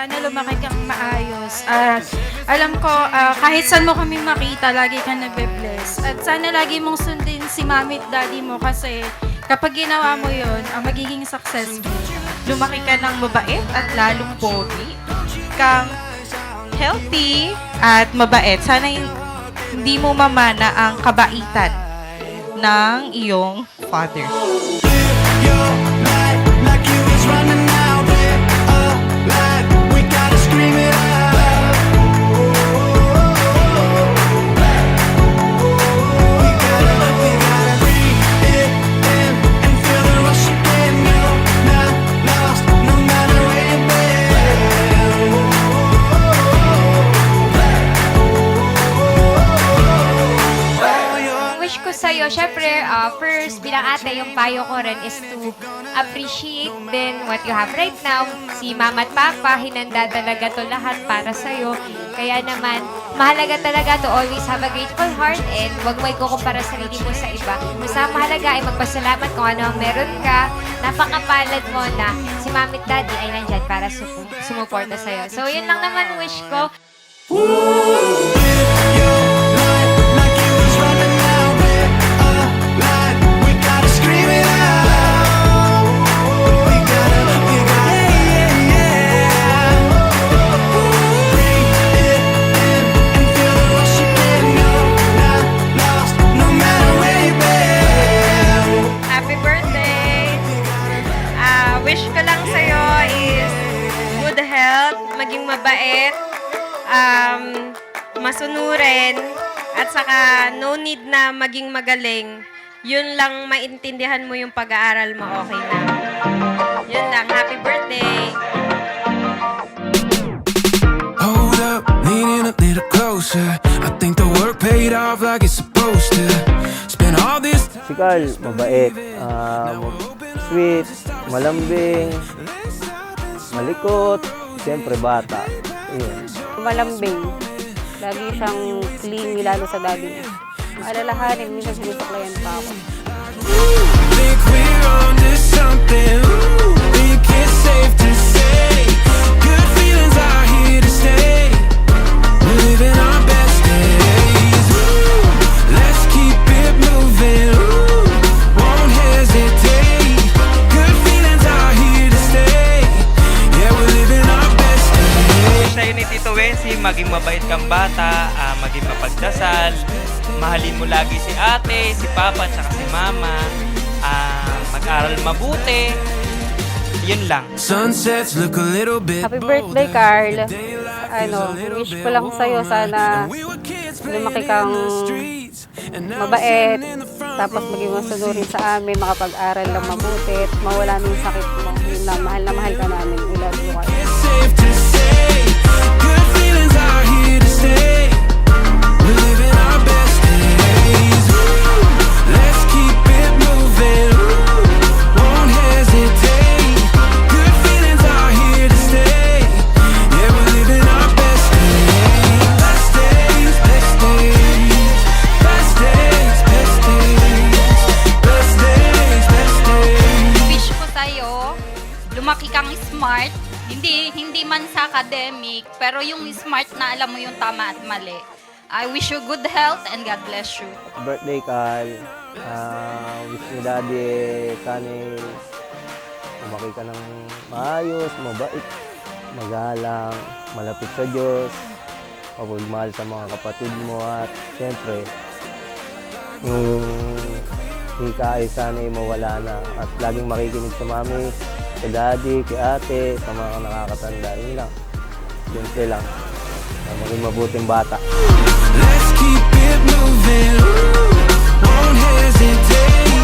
sana lumaki kang maayos. At alam ko, kahit saan mo kami makita, lagi ka nabe-bless. At sana lagi mong sundin si mami at daddy mo kasi kapag ginawa mo yon, ang magiging successful. Lumaki ka ng mabait at lalong pogi. Kang healthy at mabait. Sana hindi mo mamana ang kabaitan ng iyong father. Sa'yo, syempre, first, bilang ate, yung payo ko rin is to appreciate din what you have right now. Si mama at papa, hinanda talaga to lahat para sa'yo. Kaya naman, mahalaga talaga to always have a grateful heart and huwag mo ikukumpara sarili mo sa iba. Basta mahalaga ay magpasalamat kung ano ang meron ka. Napakapalad mo na si mami at daddy ay nandyan para sumuporta sa'yo. So, yun lang naman wish ko. Wish ko lang sa'yo is good health, maging mabait, masunurin, at saka no need na maging magaling. Yun lang, maintindihan mo yung pag-aaral mo, okay na. Yun lang, happy birthday! Hold up, leaning a little closer. I think the work paid off like it's supposed to. Spend all this time. Si Carl, mabait, sweet, malambing, malikot, siyempre bata. Yun. Malambing. Lagi siyang clingy lalo sa daddy niya. Alalahanin, minsan sinusuklayan pa ako. Think we're on to something. Ooh, think it's safe to say. Good feelings are here to stay. We're living our best days. Ooh, let's keep it moving. Ooh, won't hesitate. Good feelings are here to stay. Yeah, we're living our best days. Sa'yo ni Tito Wensi, maging mabait kang bata, maging mapagdasal, mahalin mo lagi si ate, si papa, at si mama, mag-aral mabuti, yun lang. Sunsets look a little bit Happy birthday, Carl. Wish ko lang sa'yo, sana lumaki kang mabait, tapos maging masunurin sa amin, makapag-aral lang mabuti, at mawala ng sakit mo. Yun lang, mahal na mahal ka namin. We love you, Carl. safe to say. Good feelings are here to stay. We're living our best days. Ooh, let's keep it moving. Ooh, won't hesitate. Good feelings are here to stay. Yeah, we're living our best days. Best days, best days. Best days, best days. Best days, best days. Wish ko sa'yo, lumaki kang smart. Hindi man sa academic, pero yung smart na alam mo yung tama at mali. I wish you good health and God bless you. Birthday, Carl. Wish ni Daddy, sana lumaki ka ng maayos, mabait, magalang, malapit sa Diyos, mapagmahal sa mga kapatid mo, at siyempre, yung hika ay sana mawala na, at laging makikinig sa mami, sa daddy, kay ate, sa mga nakakatanda. Yun lang. Siyempre lang. Maging mabuting bata. Let's keep it moving. Ooh, won't hesitate.